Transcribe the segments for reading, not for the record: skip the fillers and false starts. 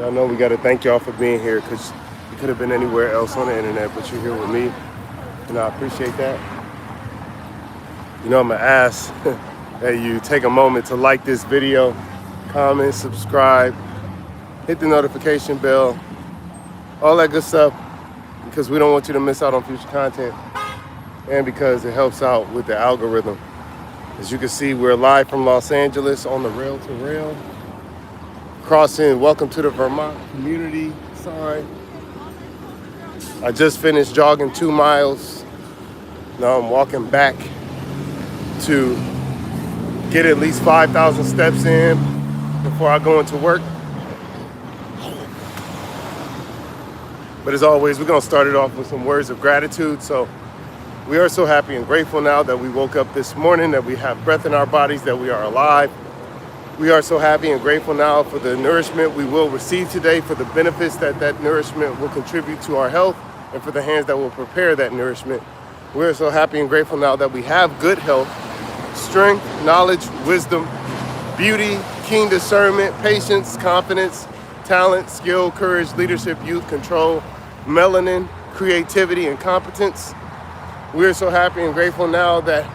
I know we got to thank y'all for being here because you could have been anywhere else on the internet, but you're here with me, and I appreciate that. I'm going to ask that you take a moment to like this video, comment, subscribe, hit the notification bell, all that good stuff, because we don't want you to miss out on future content, and because it helps out with the algorithm. As you can see, we're live from Los Angeles on the rail to rail, crossing welcome to the Vermont community sign. I just finished jogging 2 miles. Now I'm walking back to get at least 5,000 steps in before I go into work. But as always, we're gonna start it off with some words of gratitude. So we are so happy and grateful now that we woke up this morning, that we have breath in our bodies, that we are alive. We are so happy and grateful now for the nourishment we will receive today, for the benefits that nourishment will contribute to our health, and for the hands that will prepare that nourishment. We're so happy and grateful now that we have good health, strength, knowledge, wisdom, beauty, keen discernment, patience, confidence, talent, skill, courage, leadership, youth, control, melanin, creativity, and competence. We're so happy and grateful now that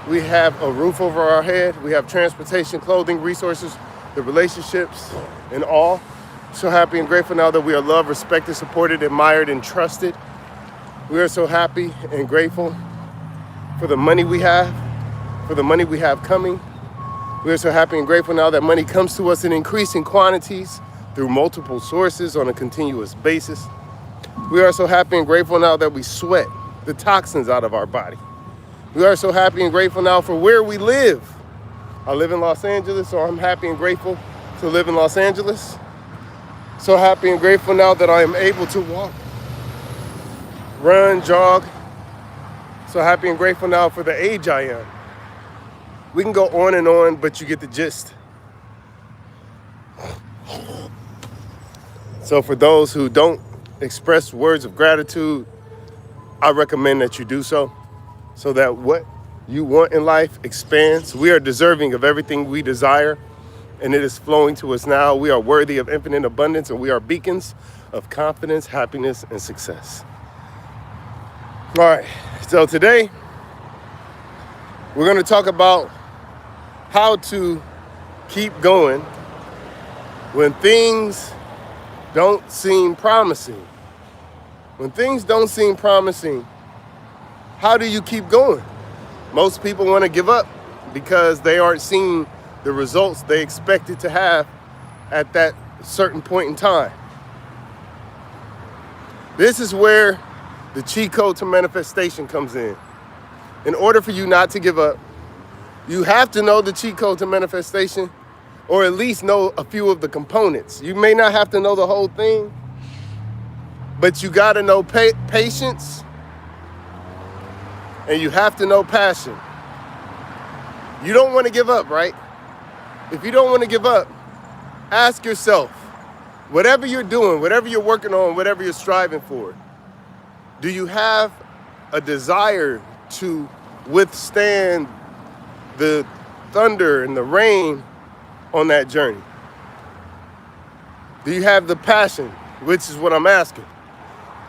we have a roof over our head, we have transportation, clothing, resources, the relationships, and all. So happy and grateful now that we are loved, respected, supported, admired, and trusted. We are so happy and grateful for the money we have, for the money we have coming. We are so happy and grateful now that money comes to us in increasing quantities through multiple sources on a continuous basis. We are so happy and grateful now that we sweat the toxins out of our body. We are so happy and grateful now for where we live. I live in Los Angeles, so I'm happy and grateful to live in Los Angeles. So happy and grateful now that I am able to walk, run, jog. So happy and grateful now for the age I am. We can go on, but you get the gist. So for those who don't express words of gratitude, I recommend that you do so that what you want in life expands. We are deserving of everything we desire, and it is flowing to us now. We are worthy of infinite abundance, and we are beacons of confidence, happiness, and success. All right, so today we're going to talk about how to keep going when things don't seem promising. When things don't seem promising, how do you keep going? Most people want to give up because they aren't seeing the results they expected to have at that certain point in time. This is where the cheat code to manifestation comes in. In order for you not to give up, you have to know the cheat code to manifestation, or at least know a few of the components. You may not have to know the whole thing, but you got to know patience, and you have to know passion. You don't want to give up, right? If you don't want to give up, ask yourself, whatever you're doing, whatever you're working on, whatever you're striving for, do you have a desire to withstand the thunder and the rain on that journey? Do you have the passion, which is what I'm asking?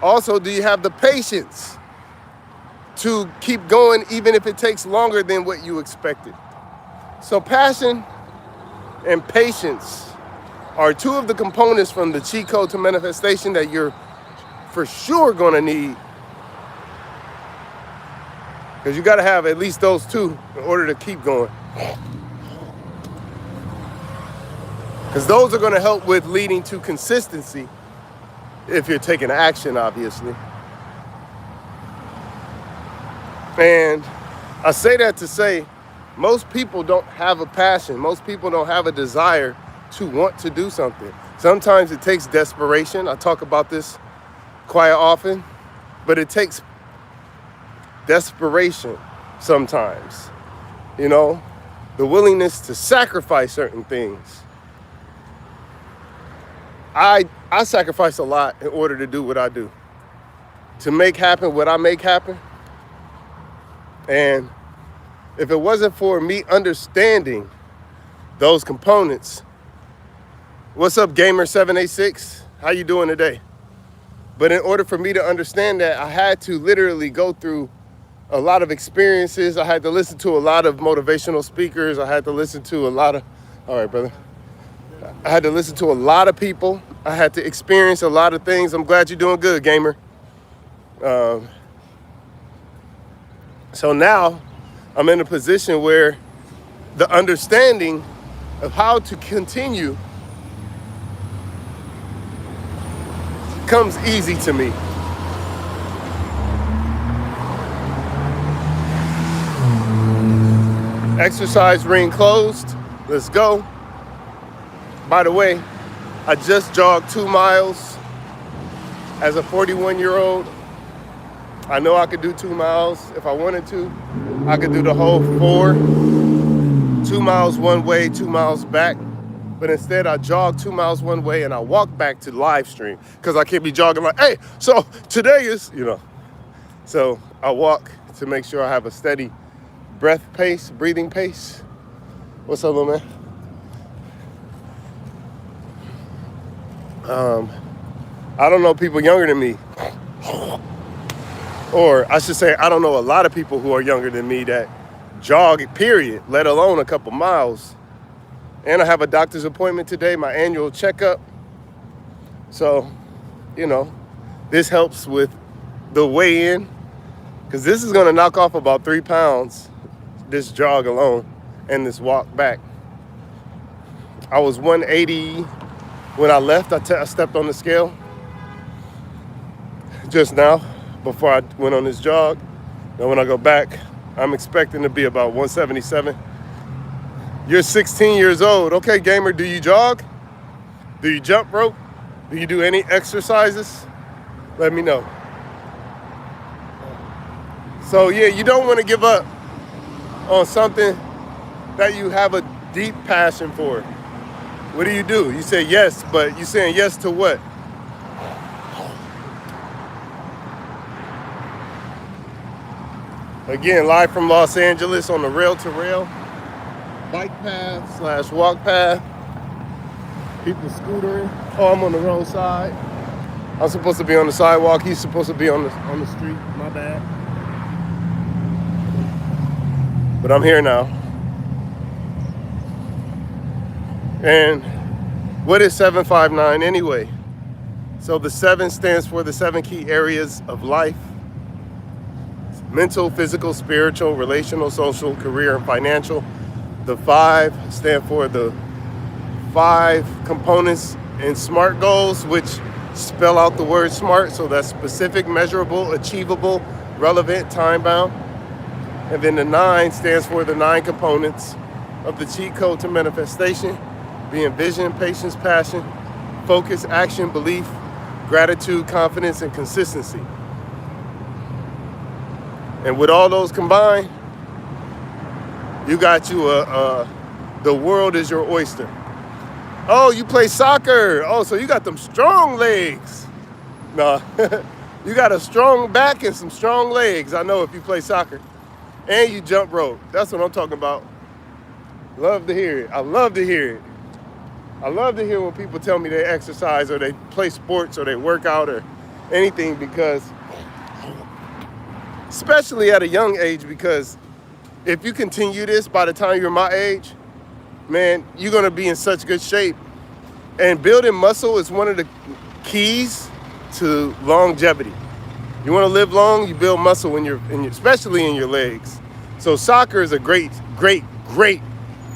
Also, do you have the patience to keep going even if it takes longer than what you expected? So passion and patience are two of the components from the cheat code to manifestation that you're for sure gonna need, because you gotta have at least those two in order to keep going. Because those are gonna help with leading to consistency if you're taking action, obviously. And I say that to say, most people don't have a passion. Most people don't have a desire to want to do something. Sometimes it takes desperation. I talk about this quite often, but it takes desperation sometimes. You know, the willingness to sacrifice certain things. I sacrifice a lot in order to do what I do, to make happen what I make happen. And if it wasn't for me understanding those components, What's up, Gamer786? How you doing today? But in order for me to understand that, I had to literally go through a lot of experiences. I had to listen to a lot of motivational speakers. I had to listen to a lot of, all right, brother. I had to listen to a lot of people. I had to experience a lot of things. I'm glad you're doing good, gamer. So now I'm in a position where the understanding of how to continue comes easy to me. Exercise ring closed. Let's go. By the way, I just jogged 2 miles as a 41-year-old. I know I could do 2 miles if I wanted to. I could do the whole 4. 2 miles one way, 2 miles back. But instead, I jogged 2 miles one way and I walked back to Livestream because I can't be jogging like, hey, so today is, So I walk to make sure I have a steady breathing pace. What's up, little man? I don't know people younger than me. Or I should say, I don't know a lot of people who are younger than me that jog, period, let alone a couple miles. And I have a doctor's appointment today, my annual checkup. So, this helps with the weigh-in, because this is going to knock off about 3 pounds, this jog alone, and this walk back. I was 180 when I left. I stepped on the scale just now before I went on this jog. And when I go back, I'm expecting to be about 177. You're 16 years old. Okay, gamer, do you jog? Do you jump rope? Do you do any exercises? Let me know. So yeah, you don't want to give up on something that you have a deep passion for. What do? You say yes, but you saying yes to what? Again, live from Los Angeles on the rail-to-rail bike path / walk path. People scootering. Oh, I'm on the wrong side. I'm supposed to be on the sidewalk. He's supposed to be on the street. My bad. But I'm here now. And what is 759 anyway? So the 7 stands for the 7 key areas of life: mental, physical, spiritual, relational, social, career, and financial. The 5 stand for the 5 components in SMART goals, which spell out the word SMART. So that's specific, measurable, achievable, relevant, time-bound. And then the 9 stands for the 9 components of the cheat code to manifestation, being vision, patience, passion, focus, action, belief, gratitude, confidence, and consistency. And with all those combined, you got you the world is your oyster. Oh, you play soccer. Oh, so you got them strong legs. No, you got a strong back and some strong legs. I know if you play soccer. And you jump rope. That's what I'm talking about. Love to hear it. I love to hear it. I love to hear when people tell me they exercise or they play sports or they work out or anything, because especially at a young age, because if you continue this by the time you're my age, man, you're going to be in such good shape. And building muscle is one of the keys to longevity. You want to live long, you build muscle when especially in your legs. So soccer is a great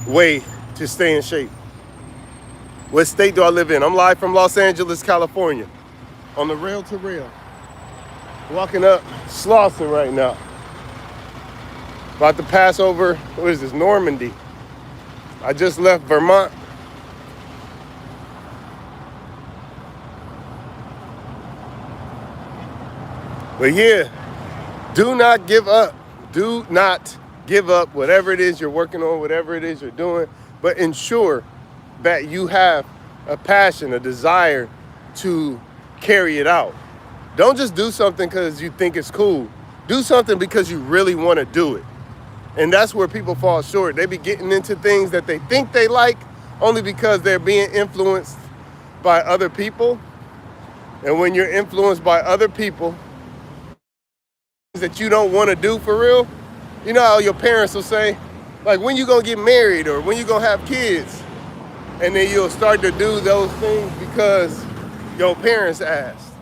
way to stay in shape. What state do I live in? I'm live from Los Angeles, California, on the rail-to-rail. Walking up Slauson right now. About to pass over, what is this, Normandy. I just left Vermont. But yeah, do not give up. Do not give up whatever it is you're working on, whatever it is you're doing, but ensure that you have a passion, a desire to carry it out. Don't just do something because you think it's cool. Do something because you really want to do it. And that's where people fall short. They be getting into things that they think they like only because they're being influenced by other people, and when you're influenced by other people that you don't want to do for real, you know how your parents will say, like, when you gonna get married or when you gonna have kids, and then you'll start to do those things because your parents asked.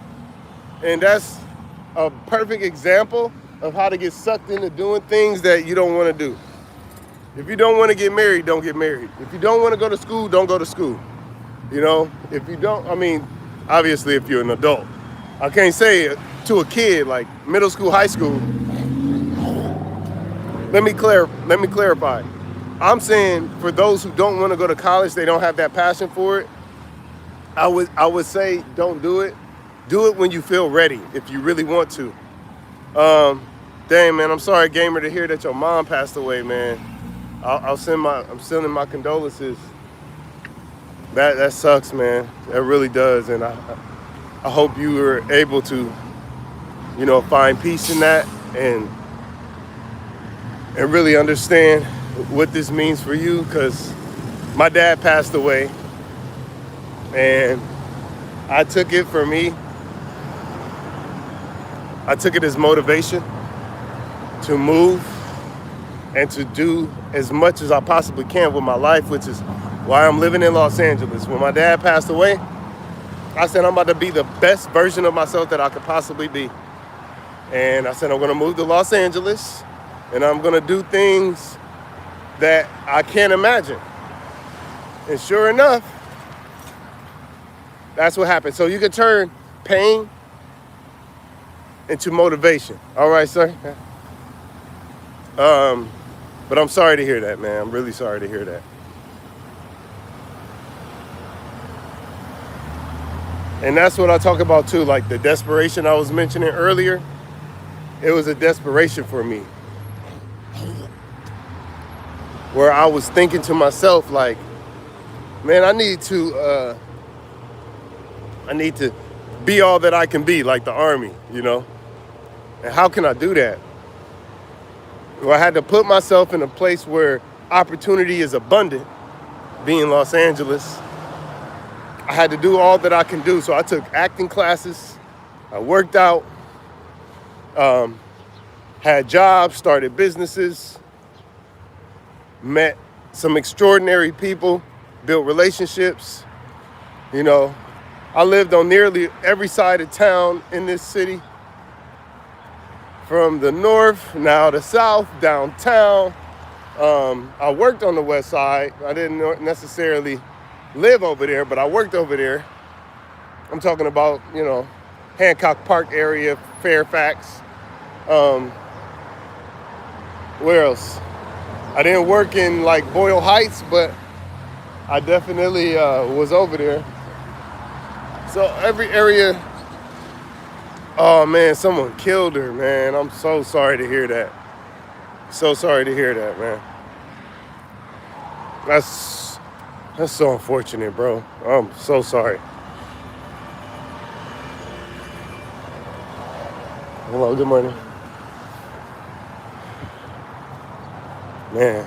And that's a perfect example of how to get sucked into doing things that you don't want to do. If you don't want to get married, don't get married. If you don't want to go to school, don't go to school. You know, if you don't, I mean, obviously if you're an adult. I can't say it to a kid like middle school, high school. Let me clarify. I'm saying for those who don't want to go to college, they don't have that passion for it. I would say don't do it. Do it when you feel ready, if you really want to. Dang, man, I'm sorry, gamer, to hear that your mom passed away, man. I'm sending my condolences. That sucks, man. That really does, and I hope you were able to, you know, find peace in that and really understand what this means for you. Because my dad passed away, and I took it for me. I took it as motivation to move and to do as much as I possibly can with my life, which is why I'm living in Los Angeles. When my dad passed away, I said I'm about to be the best version of myself that I could possibly be. And I said I'm gonna move to Los Angeles and I'm gonna do things that I can't imagine. And sure enough, that's what happened. So you can turn pain into motivation. All right, sir? But I'm sorry to hear that, man. I'm really sorry to hear that. And that's what I talk about too, like the desperation I was mentioning earlier. It was a desperation for me, where I was thinking to myself, like, man, I need to be all that I can be, like the Army, you know? And how can I do that? Well, I had to put myself in a place where opportunity is abundant, being Los Angeles. I had to do all that I can do. So I took acting classes, I worked out, had jobs, started businesses, met some extraordinary people, built relationships. You know, I lived on nearly every side of town in this city. From the north, now the south, downtown. I worked on the west side. I didn't necessarily live over there, but I worked over there. I'm talking about, you know, Hancock Park area, Fairfax. Where else? I didn't work in like Boyle Heights, but I definitely was over there. So every area. Oh man, someone killed her, man. I'm so sorry to hear that. So sorry to hear that, man. That's so unfortunate, bro. I'm so sorry. Hello, good morning. Man.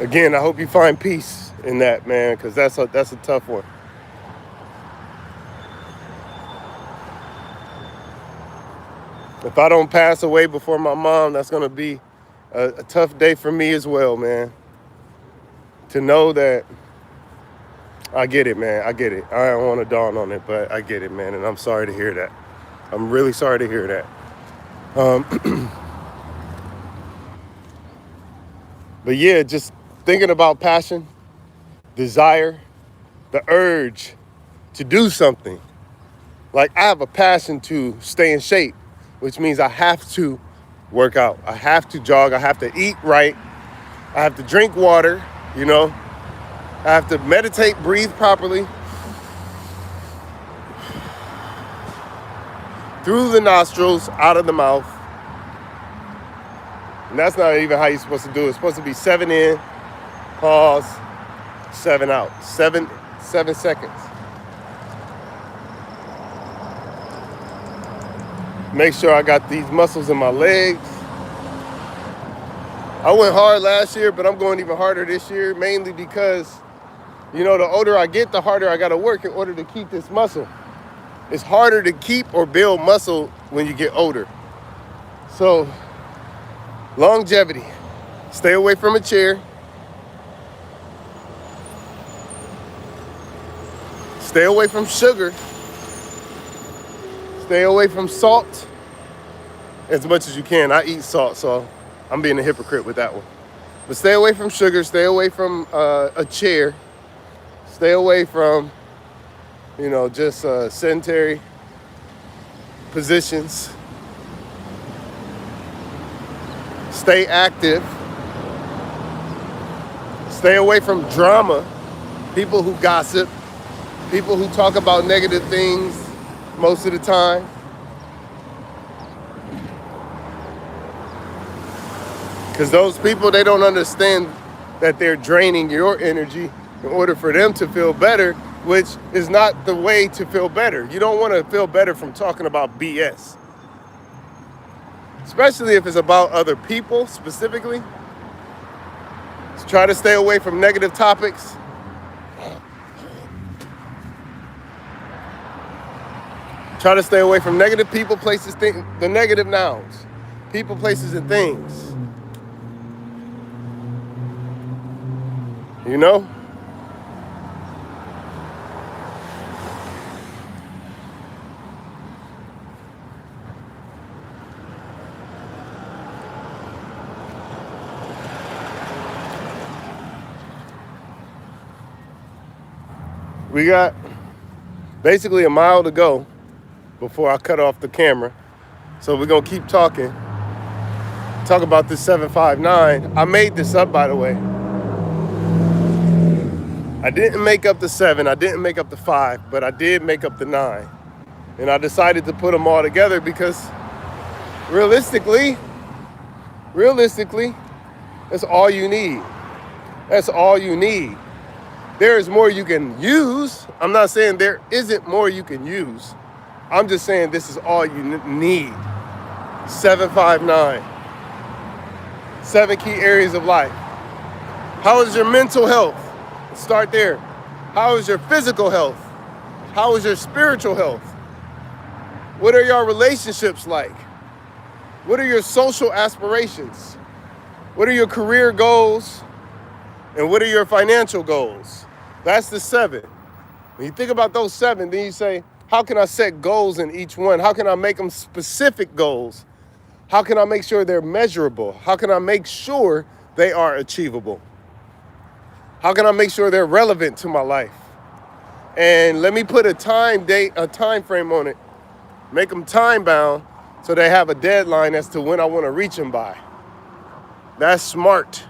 Again, I hope you find peace in that, man, because that's a tough one. If I don't pass away before my mom, that's going to be a tough day for me as well, man. To know that, I get it, man. I get it. I don't want to dawn on it, but I get it, man. And I'm sorry to hear that. I'm really sorry to hear that. But yeah, just thinking about passion, desire, the urge to do something. Like, I have a passion to stay in shape, which means I have to work out. I have to jog. I have to eat right. I have to drink water, you know. I have to meditate, breathe properly. Through the nostrils, out of the mouth. And that's not even how you're supposed to do it. It's supposed to be 7 in, pause, 7 out. 7 seconds. Make sure I got these muscles in my legs. I went hard last year, but I'm going even harder this year, mainly because You know, the older I get, the harder I got to work in order to keep this muscle. It's harder to keep or build muscle when you get older. So, longevity. Stay away from a chair. Stay away from sugar. Stay away from salt as much as you can. I eat salt, so I'm being a hypocrite with that one. But stay away from sugar. Stay away from a chair. Stay away from, just sedentary positions. Stay active. Stay away from drama. People who gossip. People who talk about negative things most of the time. Because those people, they don't understand that they're draining your energy in order for them to feel better, which is not the way to feel better. You don't want to feel better from talking about BS. Especially if it's about other people specifically. So try to stay away from negative topics. Try to stay away from negative people, places, the negative nouns. People, places, and things. You know? We got basically a mile to go before I cut off the camera. So we're going to keep talking. Talk about this 759. I made this up, by the way. I didn't make up the 7. I didn't make up the 5, but I did make up the 9. And I decided to put them all together because realistically, that's all you need. That's all you need. There is more you can use. I'm not saying there isn't more you can use. I'm just saying this is all you need. 759. 7 key areas of life. How is your mental health? Start there. How is your physical health? How is your spiritual health? What are your relationships like? What are your social aspirations? What are your career goals? And what are your financial goals? That's the 7. When you think about those 7, then you say, how can I set goals in each one? How can I make them specific goals? How can I make sure they're measurable? How can I make sure they are achievable? How can I make sure they're relevant to my life? And let me put a time frame on it. Make them time bound so they have a deadline as to when I want to reach them by. That's smart.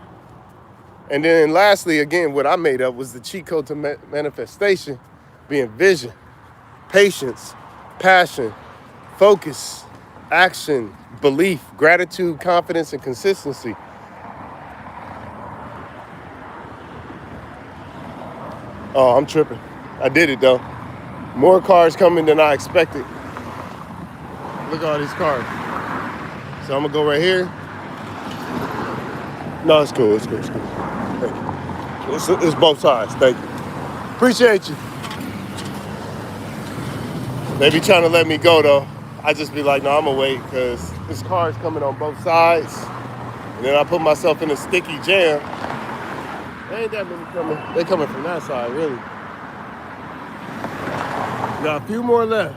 And then lastly, again, what I made up was the cheat code to manifestation being vision, patience, passion, focus, action, belief, gratitude, confidence, and consistency. Oh, I'm tripping. I did it though. More cars coming than I expected. Look at all these cars. So I'm gonna go right here. No, it's cool. Thank you. It's both sides. Thank you. Appreciate you. They be trying to let me go though. I just be like, no, I'm gonna wait because this car is coming on both sides. And then I put myself in a sticky jam. There ain't that many coming. They coming from that side, really. Got a few more left.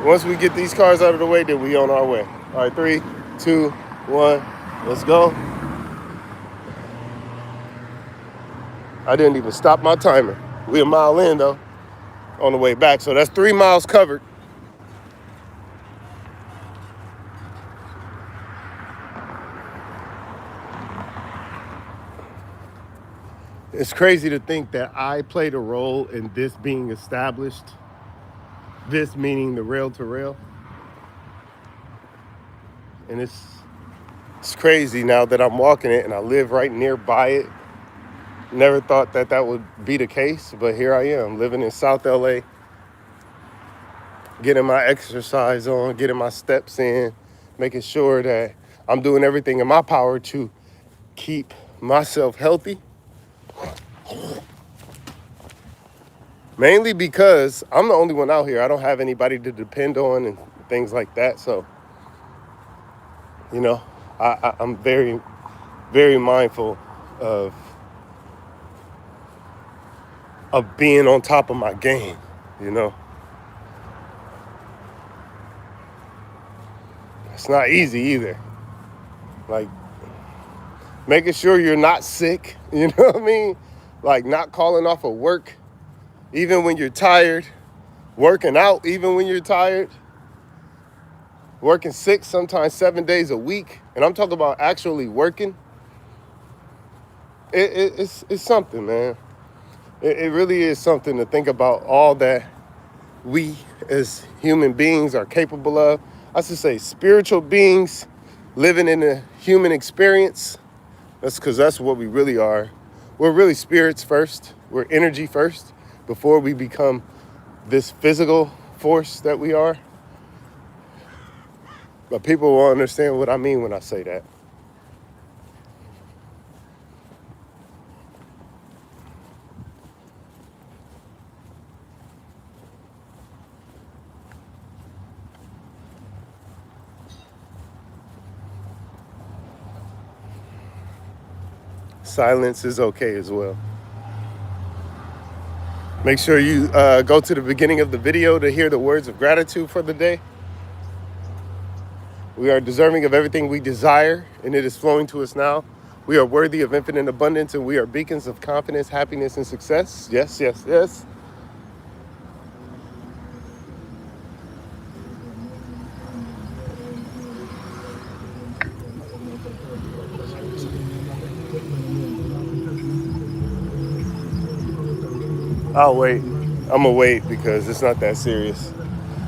Once we get these cars out of the way, then we on our way. All right, 3, 2, 1, let's go. I didn't even stop my timer. We a mile in though, on the way back. So that's 3 miles covered. It's crazy to think that I played a role in this being established. This meaning the rail to rail. And it's crazy now that I'm walking it and I live right nearby it. Never thought that would be the case, but here I am living in South LA, getting my exercise on, getting my steps in, making sure that I'm doing everything in my power to keep myself healthy. Mainly because I'm the only one out here. I don't have anybody to depend on and things like that. So, you know, I'm very, very mindful of being on top of my game, you know. It's not easy either. Like, making sure you're not sick, you know what I mean? Like, not calling off of work, even when you're tired, working out, even when you're tired, working 6, sometimes 7 days a week. And I'm talking about actually working. It's something, man. It really is something to think about all that we as human beings are capable of. I should say spiritual beings living in a human experience. That's because that's what we really are. We're really spirits first. We're energy first before we become this physical force that we are. But people will understand what I mean when I say that. Silence is okay as well. Make sure you go to the beginning of the video to hear the words of gratitude for the day. We are deserving of everything we desire, and it is flowing to us now. We are worthy of infinite abundance, and we are beacons of confidence, happiness, and success. Yes, yes, yes. I'll wait. I'm going to wait because it's not that serious.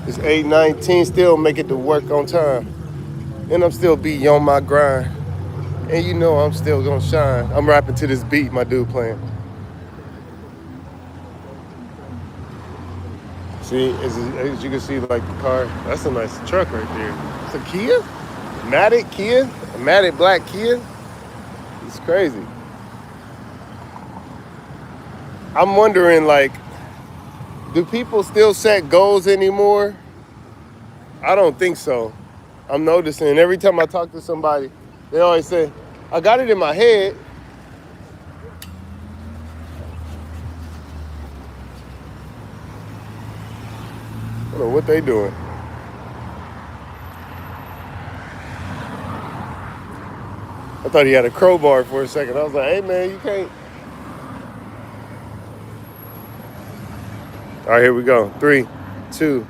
It's 8:19, still make it to work on time. And I'm still be on my grind. And you know I'm still going to shine. I'm rapping to this beat my dude playing. See, as you can see, like the car, that's a nice truck right there. It's a Kia? Matic Kia? A Matic black Kia? It's crazy. I'm wondering, like, do people still set goals anymore? I don't think so. I'm noticing every time I talk to somebody, they always say, I got it in my head. I don't know what they doing. I thought he had a crowbar for a second. I was like, hey man, you can't. All right, here we go. 3, 2.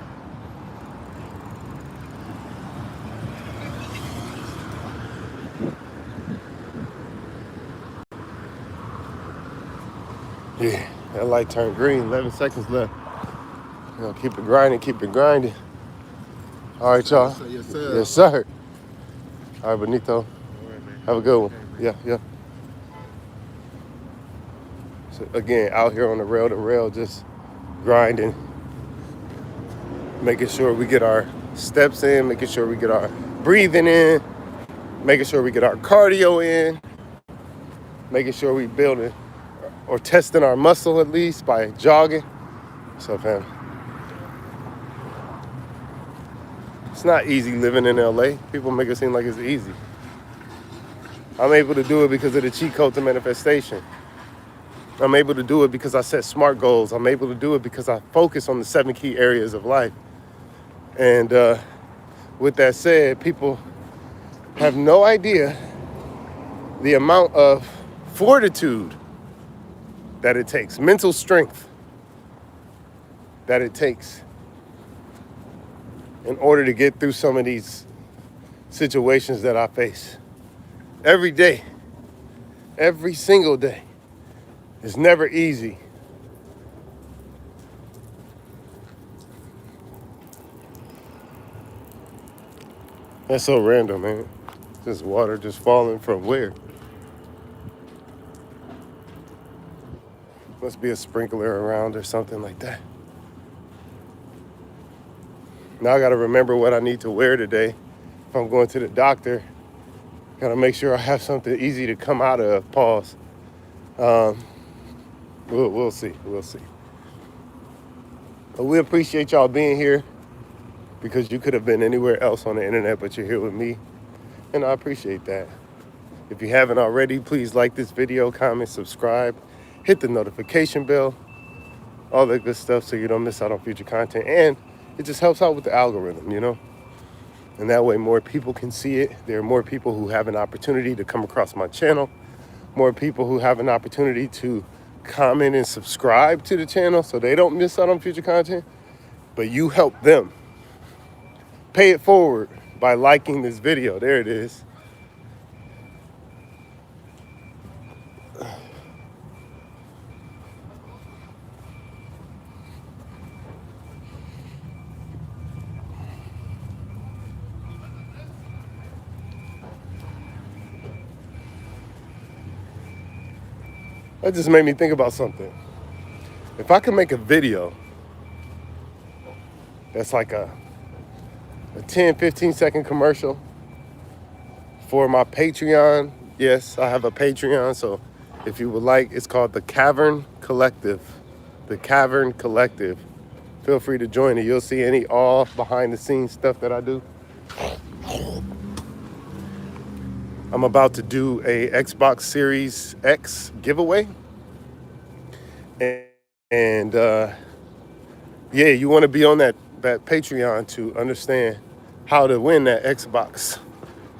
Yeah, that light turned green. 11 seconds left. You know, keep it grinding, keep it grinding. All right, y'all. Yes, sir. Yes, sir. All right, Benito. All right, man. Have a good one. Okay, man. Yeah, yeah. So again, out here on the rail, just grinding, making sure we get our steps in, making sure we get our breathing in, making sure we get our cardio in, making sure we building or testing our muscle at least by jogging. So, fam, it's not easy living in LA. People make it seem like it's easy. I'm able to do it because of the cheat code to manifestation. I'm able to do it because I set SMART goals. I'm able to do it because I focus on the 7 key areas of life. And with that said, people have no idea the amount of fortitude that it takes, mental strength that it takes in order to get through some of these situations that I face. Every day, every single day. It's never easy. That's so random, man. Just water just falling from where? Must be a sprinkler around or something like that. Now I gotta remember what I need to wear today. If I'm going to the doctor, gotta make sure I have something easy to come out of, pause. We'll see, we'll see. But we appreciate y'all being here because you could have been anywhere else on the internet, but you're here with me. And I appreciate that. If you haven't already, please like this video, comment, subscribe, hit the notification bell, all that good stuff so you don't miss out on future content. And it just helps out with the algorithm, you know? And that way more people can see it. There are more people who have an opportunity to come across my channel, more people who have an opportunity to comment and subscribe to the channel so they don't miss out on future content. But you help them. Pay it forward by liking this video. There it is. That just made me think about something. If I could make a video that's like a 10, 15-second commercial for my Patreon. Yes, I have a Patreon, so if you would like, it's called The Cavern Collective. The Cavern Collective. Feel free to join it. You'll see any all behind-the-scenes stuff that I do. I'm about to do a Xbox Series X giveaway. And yeah, you want to be on that Patreon to understand how to win that Xbox.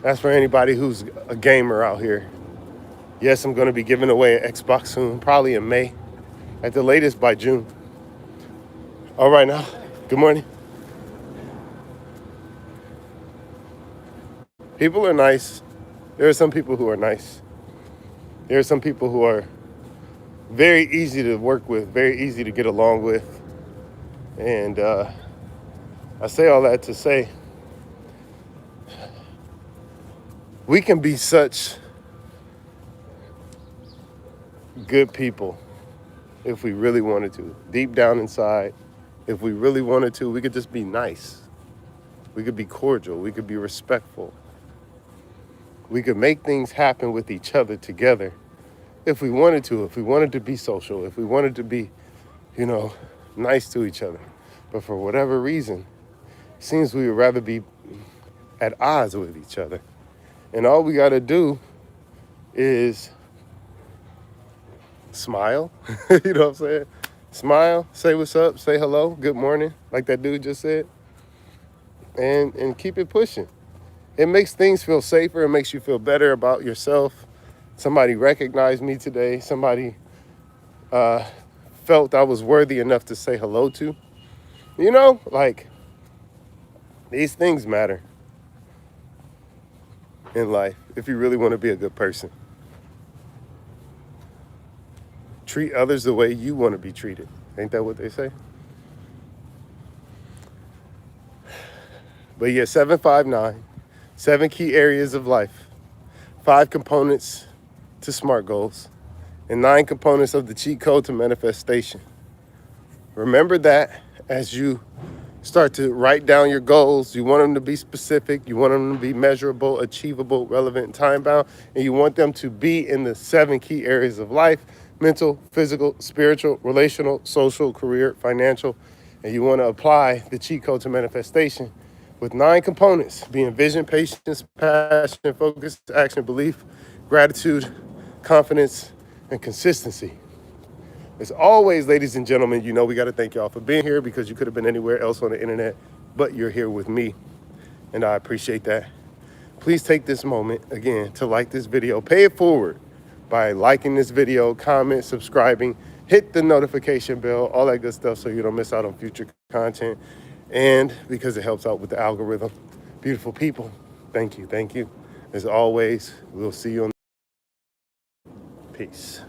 That's for anybody who's a gamer out here. Yes, I'm going to be giving away an Xbox soon, probably in May, at the latest by June. All right now, good morning. People are nice. There are some people who are nice. There are some people who are very easy to work with, very easy to get along with. And I say all that to say, we can be such good people if we really wanted to. Deep down inside, if we really wanted to, we could just be nice. We could be cordial. We could be respectful. We could make things happen with each other together if we wanted to, if we wanted to be social, if we wanted to be, you know, nice to each other. But for whatever reason, it seems we would rather be at odds with each other. And all we got to do is smile. You know what I'm saying? Smile, say what's up, say hello, good morning, like that dude just said, and keep it pushing. It makes things feel safer. It makes you feel better about yourself. Somebody recognized me today. Somebody felt I was worthy enough to say hello to. You know, like, these things matter in life if you really want to be a good person. Treat others the way you want to be treated. Ain't that what they say? But yeah, 759, 7 key areas of life, 5 components to SMART goals, and 9 components of the cheat code to manifestation. Remember that as you start to write down your goals. You want them to be specific. You want them to be measurable, achievable, relevant, and time-bound. And you want them to be in the 7 key areas of life: mental, physical, spiritual, relational, social, career, financial. And you want to apply the cheat code to manifestation with 9 components, being vision, patience, passion, focus, action, belief, gratitude, confidence, and consistency. As always, ladies and gentlemen, you know we got to thank y'all for being here because you could have been anywhere else on the internet, but you're here with me, and I appreciate that. Please take this moment, again, to like this video. Pay it forward by liking this video, comment, subscribing, hit the notification bell, all that good stuff so you don't miss out on future content, and because it helps out with the algorithm. Beautiful people, thank you, thank you. As always, we'll see you on. Peace.